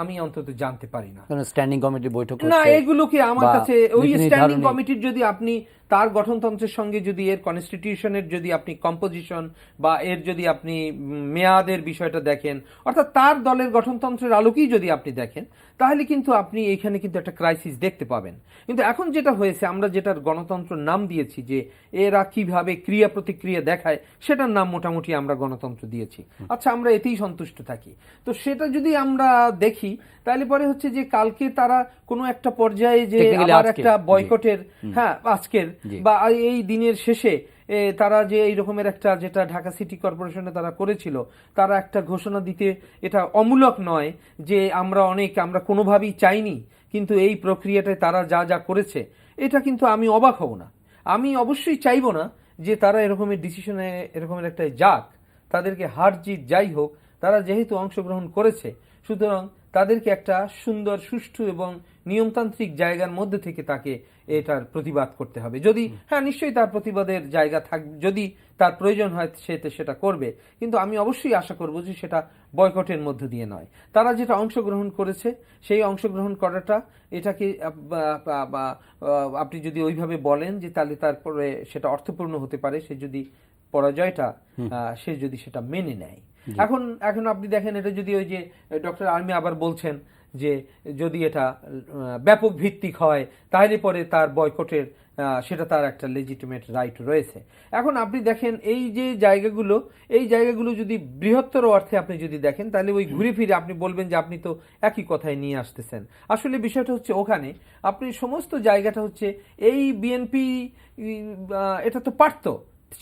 আমি অন্তত জানতে পারি না। স্ট্যান্ডিং কমিটির বৈঠক না, এগুলোকে আমার কাছে ওই স্ট্যান্ডিং কমিটির যদি আপনি তার গঠনতন্ত্রের সঙ্গে যদি এর কনস্টিটিউশনের যদি আপনি কম্পোজিশন বা এর যদি আপনি মেয়াদের বিষয়টা দেখেন, অর্থাৎ তার দলের গঠনতন্ত্রের আলোকেই যদি আপনি দেখেন, তাহলে কিন্তু আপনি এখানে কিন্তু একটা ক্রাইসিস দেখতে পাবেন। কিন্তু এখন যেটা হয়েছে, আমরা যেটার গণতন্ত্র নাম দিয়েছি যে এরা কিভাবে ক্রিয়া প্রতিক্রিয়া দেখায়, সেটার নাম মোটামুটি আমরা গণতন্ত্র দিয়েছি। আচ্ছা, আমরা এতেই সন্তুষ্ট থাকি। তো সেটা যদি আমরা দেখি, তাহলে পরে হচ্ছে যে কালকে তারা কোনো একটা পর্যায়ে যে আবার একটা বয়কটের, হ্যাঁ আজকের বা এই দিনের শেষে তারা যে এই রকমের একটা, যেটা ঢাকা সিটি কর্পোরেশনে তারা করেছিল, তারা একটা ঘোষণা দিতে, এটা অমূলক নয় যে আমরা কোনোভাবেই চাইনি, কিন্তু এই প্রক্রিয়াটায় তারা যা যা করেছে, এটা কিন্তু আমি অবাক হব না। আমি অবশ্যই চাইবো না যে তারা এরকমের ডিসিশনে এরকমের একটা যাক, তাদেরকে হার জিত যাই হোক, তারা যেহেতু অংশগ্রহণ করেছে, সুতরাং তাদেরকে একটা সুন্দর, সুষ্ঠু এবং নিয়মতান্ত্রিক জায়গার মধ্যে থেকে তাকে এটার প্রতিবাদ করতে হবে। যদি হ্যাঁ, নিশ্চয়ই তার প্রতিবাদের জায়গা থাকবে, যদি তার প্রয়োজন হয় সেটা করবে, কিন্তু আমি অবশ্যই আশা করব যে সেটা বয়কটের মধ্য দিয়ে নয়। তারা যেটা অংশগ্রহণ করেছে, সেই অংশগ্রহণ করাটা এটাকে আপনি যদি ওইভাবে বলেন যে তাহলে তারপরে সেটা অর্থপূর্ণ হতে পারে, সে যদি পরাজয়টা সে যদি সেটা মেনে নেয়। এখন আপনি দেখেন, এটা যদি ওই যে ডক্টর আর্মি আবার বলছেন যে যদি এটা ব্যাপক ভিত্তিক হয় তাহলে পরে তার বয়কটের সেটা তার একটা লেজিটিমেট রাইট রয়েছে। এখন আপনি দেখেন এই যে জায়গাগুলো যদি বৃহত্তর অর্থে আপনি যদি দেখেন, তাহলে ওই ঘুরে ফিরে আপনি বলবেন যে আপনি তো একই কথাই নিয়ে আসতেছেন। আসলে বিষয়টা হচ্ছে ওখানে আপনি সমস্ত জায়গাটা হচ্ছে এই বিএনপি এটা তো পারতো,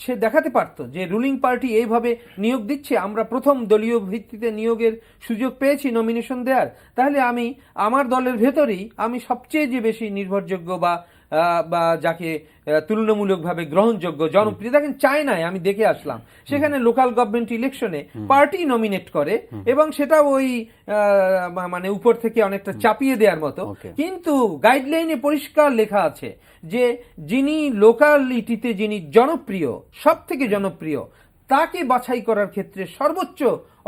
সে দেখাতে পারতো যে রুলিং পার্টি এইভাবে নিয়োগ দিচ্ছে, আমরা প্রথম দলীয় ভিত্তিতে নিয়োগের সুযোগ পেয়েছি নমিনেশন দেওয়ার, তাহলে আমি আমার দলের ভেতরেই আমি সবচেয়ে যে বেশি নির্ভরযোগ্য বা যাকে তুলনামূলকভাবে গ্রহণযোগ্য জনপ্রিয়, দেখেন চায়নায় আমি দেখে আসলাম, সেখানে লোকাল গভর্নমেন্ট ইলেকশনে পার্টি নমিনেট করে এবং সেটা ওই মানে উপর থেকে অনেকটা চাপিয়ে দেওয়ার মতো, কিন্তু গাইডলাইনে পরিষ্কার লেখা আছে যে যিনি লোকালিটিতে যিনি জনপ্রিয়, সব থেকে জনপ্রিয়, তাকে বাছাই করার ক্ষেত্রে সর্বোচ্চ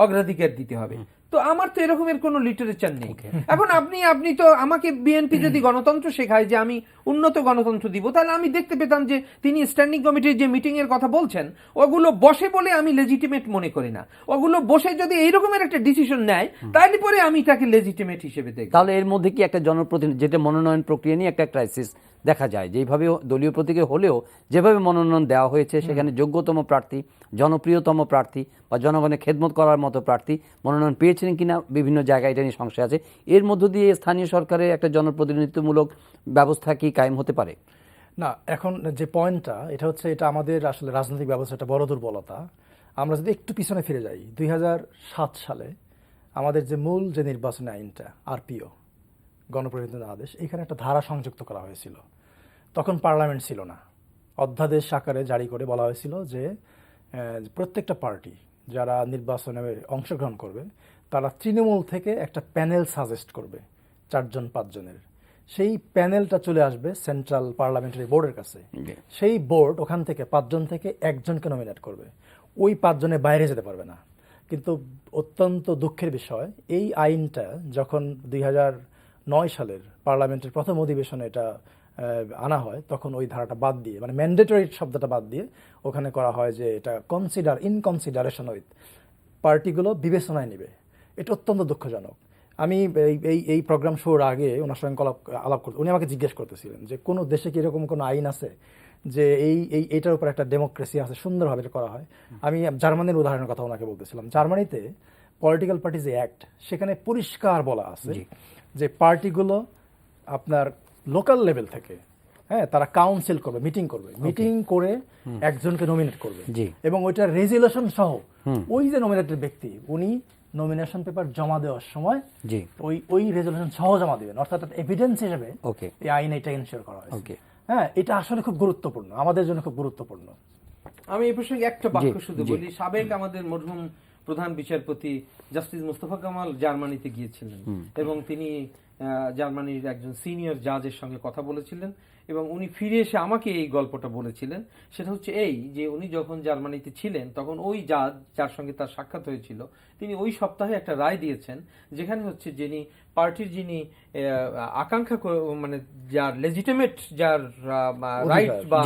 অগ্রাধিকার দিতে হবে। তো আমার তো এরকমের কোনো লিটারেচার নেই। এখন আপনি তো আমাকে বিএনপি যদি গণতন্ত্র শেখায় যে আমি উন্নত গণতন্ত্র দিব, তাহলে আমি দেখতে পেতাম যে তিনি স্ট্যান্ডিং কমিটির যে মিটিং এর কথা বলছেন, ওগুলো বসে বলে আমি লেজিটিমেট মনে করি না। ওগুলো বসে যদি এইরকমের একটা ডিসিশন নেয়, তাহলে পরে আমি তাকে লেজিটিমেট হিসেবে দেখব। তাহলে এর মধ্যে কি একটা জনপ্রতিনিধি, যেটা মনোনয়ন প্রক্রিয়া নিয়ে একটা ক্রাইসিস দেখা যায়, যেভাবে দলীয় প্রতীকে হলেও যেভাবে মনোনয়ন দেওয়া হয়েছে, সেখানে যোগ্যতম প্রার্থী, জনপ্রিয়তম প্রার্থী বা জনগণের খেদমত করার মতো প্রার্থী মনোনয়ন পেয়েছিলেন কিনা বিভিন্ন জায়গায় এটা নিয়ে সংশয় আছে। এর মধ্য দিয়ে স্থানীয় সরকারের একটা জনপ্রতিনিধিত্বমূলক ব্যবস্থা কি কায়েম হতে পারে? না, এখন যে পয়েন্টটা এটা হচ্ছে, এটা আমাদের আসলে রাজনৈতিক ব্যবস্থা একটা বড় দুর্বলতা। আমরা যদি একটু পিছনে ফিরে যাই, 2007 সালে আমাদের যে মূল যে নির্বাচনী আইনটা, আরপিও, গণপ্রতিনিধি আদেশ, এখানে একটা ধারা সংযুক্ত করা হয়েছিল। তখন পার্লামেন্ট ছিল না, অধ্যাদেশ আকারে জারি করে বলা হয়েছিল যে প্রত্যেকটা পার্টি যারা নির্বাচনে অংশগ্রহণ করবে তারা তৃণমূল থেকে একটা প্যানেল সাজেস্ট করবে 4 জন 5 জনের। সেই প্যানেলটা চলে আসবে সেন্ট্রাল পার্লামেন্টারি বোর্ডের কাছে। সেই বোর্ড ওখান থেকে 5 জন থেকে 1 জনকে নমিনেট করবে, ওই 5 জনের বাইরে যেতে পারবে না। কিন্তু অত্যন্ত দুঃখের বিষয়, এই আইনটা যখন 2009 সালের পার্লামেন্টের প্রথম অধিবেশনে এটা আনা হয়, তখন ওই ধারাটা বাদ দিয়ে, মানে ম্যান্ডেটরি শব্দটা বাদ দিয়ে ওখানে করা হয় যে এটা ইন কনসিডারেশন উইথ, পার্টিগুলো বিবেচনায় নেবে। এটা অত্যন্ত দুঃখজনক। আমি এই প্রোগ্রাম শুরুর আগে ওনার সঙ্গে আলাপ করতে, উনি আমাকে জিজ্ঞেস করতেছিলেন যে কোনো দেশে কি এরকম কোনো আইন আছে যে এইটার উপর একটা ডেমোক্রেসি আছে, সুন্দরভাবে এটা করা হয়। আমি জার্মানির উদাহরণের কথা ওনাকে বলতেছিলাম। জার্মানিতে পলিটিক্যাল পার্টি যে অ্যাক্ট, সেখানে পরিষ্কার বলা আছে যে পার্টিগুলো আপনার লোকাল লেভেল থেকে, হ্যাঁ, তারা কাউন্সিল করবে, মিটিং করবে, মিটিং করে একজনকে নমিনেট করবে এবং ওইটার রেজুলেশন সহ ওই যে নমিনেটেড ব্যক্তি উনি নমিনেশন পেপার জমা দেওয়ার সময় ওই রেজুলেশন সহ জমা দিবেন, অর্থাৎ এভিডেন্স হিসেবে এই আইনে এটা এনশিওর করা হয়েছে। হ্যাঁ, এটা আসলে খুব গুরুত্বপূর্ণ, আমাদের জন্য খুব গুরুত্বপূর্ণ। আমি এই প্রসঙ্গে একটা বাক্য শুধু বলি। সাবেক আমাদের মরহুম প্রধান বিচারপতি জাস্টিস মোস্তফা কামাল জার্মানিতে গিয়েছিলেন এবং তিনি জার্মানির একজন সিনিয়র জাজের সঙ্গে কথা বলেছিলেন এবং উনি ফিরে এসে আমাকে এই গল্পটা বলেছিলেন। সেটা হচ্ছে এই যে উনি যখন জার্মানিতে ছিলেন তখন ওই জাজ যার সঙ্গে তার সাক্ষাৎ হয়েছিল, তিনি ওই সপ্তাহে একটা রায় দিয়েছেন যেখানে হচ্ছে যিনি পার্টির যিনি আকাঙ্ক্ষা, মানে যার লেজিটিমেট, যার রাইট বা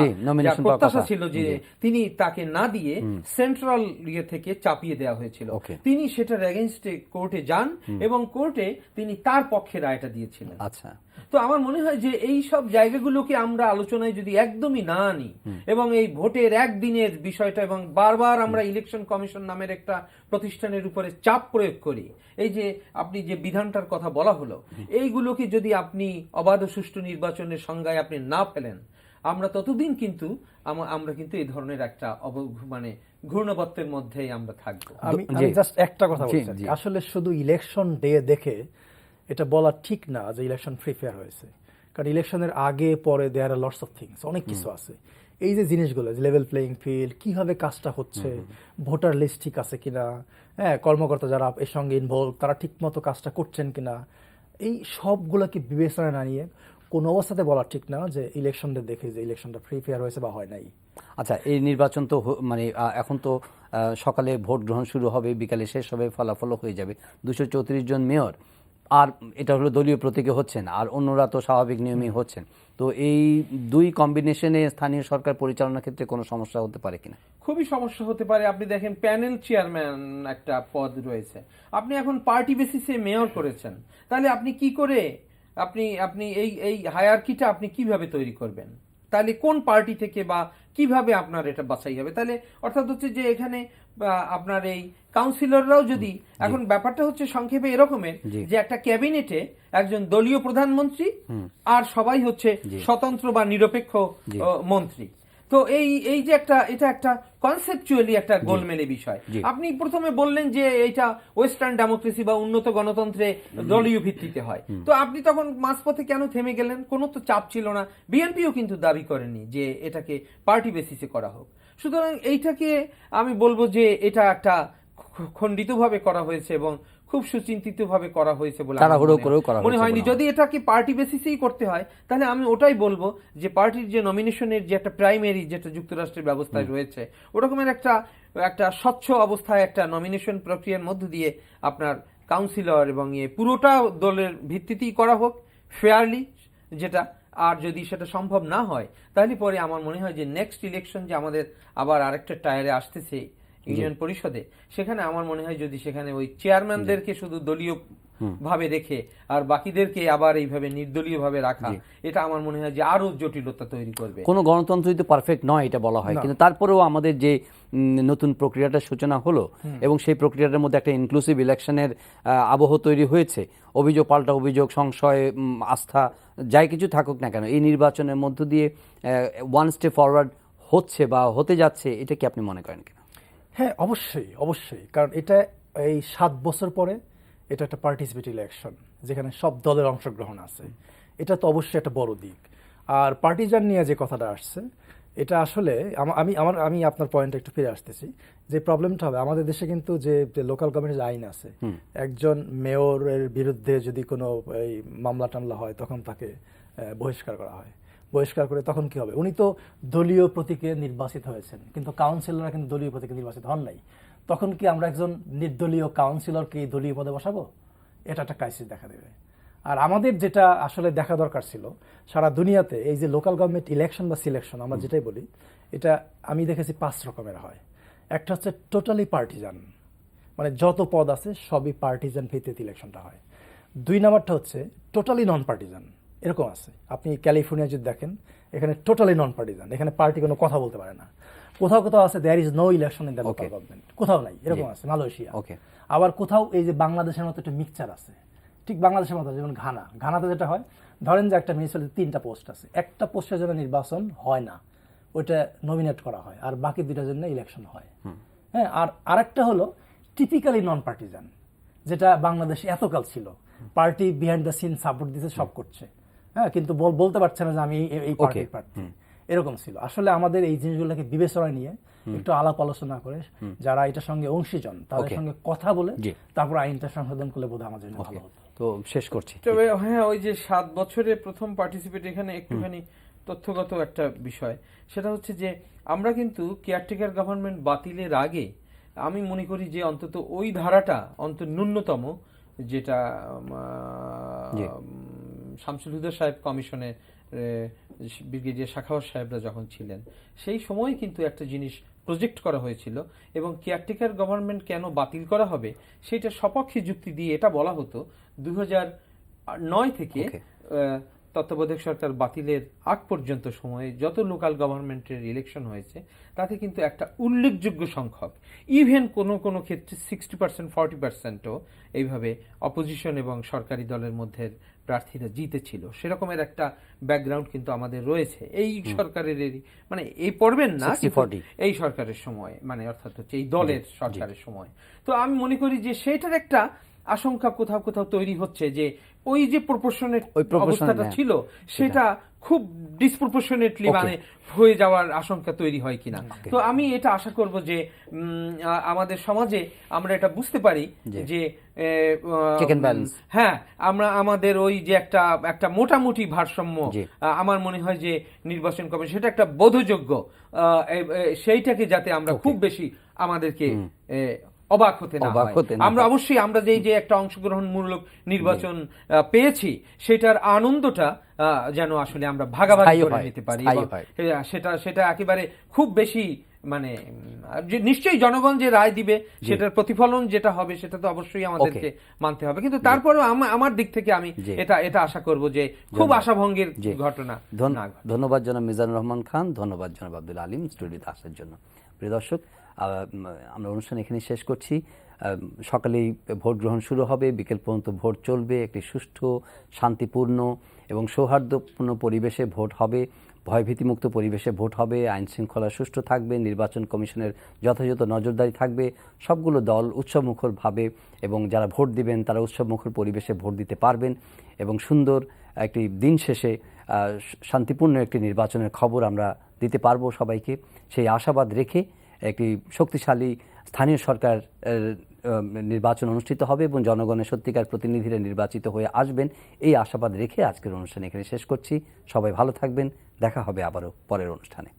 যার প্রত্যাশা ছিল যে তিনি তাকে না দিয়ে সেন্ট্রাল ইয়ে থেকে চাপিয়ে দেওয়া হয়েছিল, তিনি সেটার এগেইনস্টে কোর্টে যান এবং কোর্টে তিনি তার পক্ষে রায়টা দিয়েছিলেন। আচ্ছা, তো আমার মনে হয় যে এই সব জায়গাগুলোকে আমরা আলোচনায় যদি একদমই না আনি এবং এই ভোটের একদিনের বিষয়টা এবং বারবার আমরা ইলেকশন কমিশন নামের একটা প্রতিষ্ঠানের উপরে চাপ প্রয়োগ করি, এই যে আপনি যে বিধানটার কথা বলা হলো, এইগুলোকে যদি আপনি অবাধ ও সুষ্ঠু নির্বাচনের সংজ্ঞায় আপনি না ফেলেন, আমরা ততদিন কিন্তু আমরা কিন্তু এই ধরনের একটা মানে ঘূর্ণাবর্তের মধ্যেই আমরা থাকবো। আমি জাস্ট একটা কথা বলছি, আসলে শুধু ইলেকশন ডে দেখে এটা বলা ঠিক না যে ইলেকশন ফ্রি ফেয়ার হয়েছে, কারণ ইলেকশনের আগে পরে দেয়ার আর লটস অফ থিংস, অনেক কিছু আছে। এই যে জিনিসগুলো, লেভেল প্লেইং ফিল্ড, কিভাবে কাজটা হচ্ছে, ভোটার লিস্ট ঠিক আছে কিনা, হ্যাঁ, কর্মকর্তা যারা এর সঙ্গে ইনভলভ তারা ঠিক মতো কাজটা করছেন কিনা, এই সবগুলোকে বিবেচনায় না নিয়ে কোনো অবস্থাতে বলা ঠিক না যে ইলেকশনটা দেখে যে ইলেকশনটা ফ্রি ফেয়ার হয়েছে বা হয় নাই। আচ্ছা, এই নির্বাচন তো মানে এখন তো সকালে ভোট গ্রহণ শুরু হবে, বিকালে শেষ হবে, ফলাফলও হয়ে যাবে। 234 জন মেয়র, আর এটা হলো দলীয় প্রতীকে হচ্ছেন, আর অন্যরা তো স্বাভাবিক নিয়মেই হচ্ছেন। তো এই দুই কম্বিনেশনে স্থানীয় সরকার পরিচালনার ক্ষেত্রে কোনো সমস্যা হতে পারে কিনা? খুবই সমস্যা হতে পারে। আপনি দেখেন প্যানেল চেয়ারম্যান একটা পদ রয়েছে, আপনি এখন পার্টি বেসিসে মেয়র করেছেন, তাহলে আপনি কি করে আপনি আপনি এই এই হায়ারকিটা আপনি কিভাবে তৈরি করবেন? তাহলে কোন পার্টি থেকে বা কিভাবে আপনার এটা বাছাই হবে? তাহলে অর্থাৎ হচ্ছে যে এখানে আপনার এই কাউন্সিলররাও যদি, এখন ব্যাপারটা হচ্ছে সংক্ষেপে এরকমের যে একটা ক্যাবিনেটে একজন দলীয় প্রধানমন্ত্রী আর সবাই হচ্ছে স্বতন্ত্র বা নিরপেক্ষ মন্ত্রী। তো এই যে এটা একটা কনসেপচুয়ালি একটা গোলমেলে বিষয়। আপনি প্রথমে বললেন যে এটা ওয়েস্টার্ন ডেমোক্রেসি বা উন্নত গণতন্ত্রে দলীয় ভিত্তিতে হয়, তো আপনি তখন মাঝপথে কেন থেমে গেলেন? কোনো তো চাপ ছিল না, বিএনপিও কিন্তু দাবি করেনি যে এটাকে পার্টি বেসিসে করা হোক। সুতরাং এইটাকে আমি বলবো যে এটা একটা খণ্ডিতভাবে করা হয়েছে এবং খুব সুচিন্তিতভাবে করা হয়েছে বলে মনে হয়নি। যদি এটাকে পার্টি বেসিসেই করতে হয় তাহলে আমি ওটাই বলবো যে পার্টির যে নমিনেশনের যে একটা প্রাইমারি যেটা যুক্তরাষ্ট্রের ব্যবস্থায় রয়েছে, ওরকমের একটা স্বচ্ছ অবস্থায় একটা নমিনেশন প্রক্রিয়ার মধ্য দিয়ে আপনার কাউন্সিলর এবং পুরোটা দলের ভিত্তিতেই করা হোক ফেয়ারলি, যেটা। আর যদি সেটা সম্ভব না হয় তাহলে পরে আমার মনে হয় যে নেক্সট ইলেকশন যে আমাদের আবার আরেকটা টায়ারে আসতেছে ইউনিয়ন পরিষদে, সেখানে আমার মনে হয় যদি সেখানে ওই চেয়ারম্যানদেরকে শুধু দলীয় ভাবে রেখে আর বাকিদেরকে আবার এইভাবে নির্দলীয় ভাবে রাখা, এটা আমার মনে হয় যে আরো জটিলতা তৈরি করবে। কোনো গণতন্ত্রই তো পারফেক্ট নয় এটা বলা হয়, কিন্তু তারপরেও আমাদের যে নতুন প্রক্রিয়াটার সূচনা হলো এবং সেই প্রক্রিয়াটার মধ্যে একটা ইনক্লুসিভ ইলেকশনের আবহ তৈরি হয়েছে, অভিযোগ পাল্টা অভিযোগ, সংশয়, আস্থা, যাই কিছু থাকুক না কেন, এই নির্বাচনের মধ্য দিয়ে ওয়ান স্টেপ ফরওয়ার্ড হচ্ছে বা হতে যাচ্ছে, এটা কি আপনি মনে করেন কিনা? হ্যাঁ, অবশ্যই অবশ্যই, কারণ এটা এই 7 বছর পরে এটা একটা পার্টিসিপেট ইলেকশন যেখানে সব দলের অংশগ্রহণ আছে, এটা তো অবশ্যই একটা বড় দিক। আর পার্টিজান নিয়ে যে কথাটা আসছে, এটা আসলে আমি আপনার পয়েন্টে একটু ফিরে আসতেছি। যে প্রবলেমটা হবে আমাদের দেশে কিন্তু যে লোকাল গভর্নমেন্টের আইন আছে, একজন মেয়রের বিরুদ্ধে যদি কোনো এই মামলা টামলা হয় তখন তাকে বহিষ্কার করা হয়। বহিষ্কার করে তখন কি হবে? উনি তো দলীয় প্রতীকে নির্বাচিত হয়েছেন, কিন্তু কাউন্সিলররা কিন্তু দলীয় প্রতীকে নির্বাচিত হন নাই। তখন কি আমরা একজন নির্দলীয় কাউন্সিলরকে দলীয় পদে বসাবো? এটা একটা ক্রাইসিস দেখা দেবে। আর আমাদের যেটা আসলে দেখা দরকার ছিল, সারা দুনিয়াতে এই যে লোকাল গভর্নমেন্ট ইলেকশন বা সিলেকশন আমরা যেটাই বলি, এটা আমি দেখেছি 5 রকমের হয়। একটা হচ্ছে টোটালি পার্টিজান, মানে যত পদ আছে সবই পার্টিজান ভিত্তিতে ইলেকশনটা হয়। 2 নাম্বারটা হচ্ছে টোটালি নন পার্টিজান, এরকম আছে। আপনি ক্যালিফোর্নিয়া যদি দেখেন, এখানে টোটালি নন পার্টিজান, এখানে পার্টি কোনো কথা বলতে পারে না। কোথাও কোথাও আছে there is no election in the local government, কোথাও নাই, এরকম আছে মালয়েশিয়া। আবার কোথাও এই যে বাংলাদেশের মতো একটা মিক্সচার আছে, ঠিক বাংলাদেশের মতো। যেমন ঘানাতে যেটা হয়, ধরেন যে একটা মিউনিসিপ্যালিটি 3টা পোস্ট আছে, একটা পোস্টের জন্য নির্বাচন হয় না, ওইটা নমিনেট করা হয়, আর বাকি 2টার জন্য ইলেকশন হয়। হ্যাঁ, আর আরেকটা হলো টিপিক্যালি নন পার্টিজান, যেটা বাংলাদেশে এতকাল ছিল, party behind the scene support দিতে সব করছে, হ্যাঁ, কিন্তু বলতে পারছে না যে আমি এই পার্টির প্রার্থী, এরকম ছিল। আসলে আমাদের এই জিনিসগুলোকে বিবেচনা নিয়ে একটু আলাপ আলোচনা করে যারা এটার সঙ্গে অংশীজন তাদের সঙ্গে কথা বলে তারপর আইনটা সংশোধন করলে বোধহয় আমাদের জন্য ভালো হতো। তো শেষ করছি, তবে হ্যাঁ, ওই যে 7 বছরে প্রথম পার্টিসিপেট, এখানে একটুখানি তথ্যগত একটা বিষয়, সেটা হচ্ছে যে আমরা কিন্তু কেয়ারটেকার গভর্নমেন্ট বাতিলের আগে আমি মনে করি যে অন্তত ওই ধারাটা ন্যূনতম, যেটা শামসুল হুদা সাহেব কমিশনে ব্রিগেডিয়ার সাখাওয়াত সাহেবরা যখন ছিলেন, সেই সময় কিন্তু একটা জিনিস প্রজেক্ট করা হয়েছিল এবং কেয়ারটেকার গভর্নমেন্ট কেন বাতিল করা হবে সেটা সপক্ষে যুক্তি দিয়ে এটা বলা হতো 2009 থেকে তত্ত্বাবধায়ক সরকার বাতিলের আগ পর্যন্ত সময়ে যত লোকাল গভর্নমেন্টের ইলেকশন হয়েছে তাতে কিন্তু একটা উল্লেখযোগ্য সংখ্যক, ইভেন কোনো ক্ষেত্রে 60% 40%ও এইভাবে অপোজিশন এবং সরকারি দলের মধ্যে প্রার্থীরা জিতেছিল। সেরকমের একটা ব্যাকগ্রাউন্ড কিন্তু আমাদের রয়েছে এই সরকারের, মানে এই পড়বেন না, এই সরকারের সময়, মানে অর্থাৎ হচ্ছে এই দলের সরকারের সময়। তো আমি মনে করি যে সেটার একটা আশঙ্কা কোথাও কোথাও তৈরি হচ্ছে যে ওই যে প্রপোর্শনেট ওই proportionate, অবস্থাটা হ্যাঁ, ছিল সেটা খুব ডিসপ্রপোর্শনেটলি Okay. মানে হয়ে যাওয়ার আশঙ্কা তৈরি হয় কিনা। তো আমি এটা আশা করব যে আমাদের সমাজে আমরা এটা বুঝতে পারি যে Check and balance. হ্যাঁ, আমরা আমাদের ওই যে একটা মোটামুটি ভারসাম্য, জি। আমার মনে হয় যে নির্বাচন কমিশন সেটা একটা বোধযোগ্য, সেইটাকে যাতে আমরা খুব বেশি আমাদেরকে অবাক হতে না অবাক হয়। হতে না আমরা হয়। অবশ্যই আমরা যে একটা অংশগ্রহণমূলক নির্বাচন পেয়েছি সেটার আনন্দটা যেন আসলে আমরা ভাগাভাগি স্থায়ী করে হয়, নিতে পারি স্থায়ী এবং হয়। সেটা একেবারে খুব বেশি মানে যে নিশ্চয়ই জনগণ যে রায় দিবে সেটার প্রতিফলন যেটা হবে সেটা তো অবশ্যই আমাদেরকে মানতে হবে, কিন্তু তারপরেও আমার দিক থেকে আমি জি। এটা আশা করব যে খুব আশাভঙ্গের জি। ঘটনা না ঘটে। ধন্যবাদ জনাব মিজানুর রহমান খান, ধন্যবাদ জনাব আব্দুল আলিম স্টুডিওতে আসার জন্য। প্রিয় দর্শক, আমরা অনুষ্ঠান এখানে শেষ করছি। সকালেই ভোট গ্রহণ শুরু হবে, বিকেল পর্যন্ত ভোট চলবে। একটি সুষ্ঠু, শান্তিপূর্ণ এবং সৌহার্দ্যপূর্ণ পরিবেশে ভোট হবে, ভয়ভীতিমুক্ত পরিবেশে ভোট হবে, আইন শৃঙ্খলা সুষ্ঠু থাকবে, নির্বাচন কমিশনের যথাযথ নজরদারি থাকবে। সবগুলো দল উৎসবমুখরভাবে এবং যারা ভোট দিবেন তারা উৎসবমুখর পরিবেশে ভোট দিতে পারবেন এবং সুন্দর একটি দিন শেষে শান্তিপূর্ণ একটি নির্বাচনের খবর আমরা দিতে পারবো সবাইকে। সেই আশাবাদ রেখে একটি শক্তিশালী স্থানীয় সরকার নির্বাচন অনুষ্ঠিত হবে এবং জনগণের সত্যিকার প্রতিনিধিরা নির্বাচিত হয়ে আসবেন, এই আশাবাদ রেখে আজকের অনুষ্ঠান এখানে শেষ করছি। সবাই ভালো থাকবেন, দেখা হবে আবারও পরের অনুষ্ঠানে।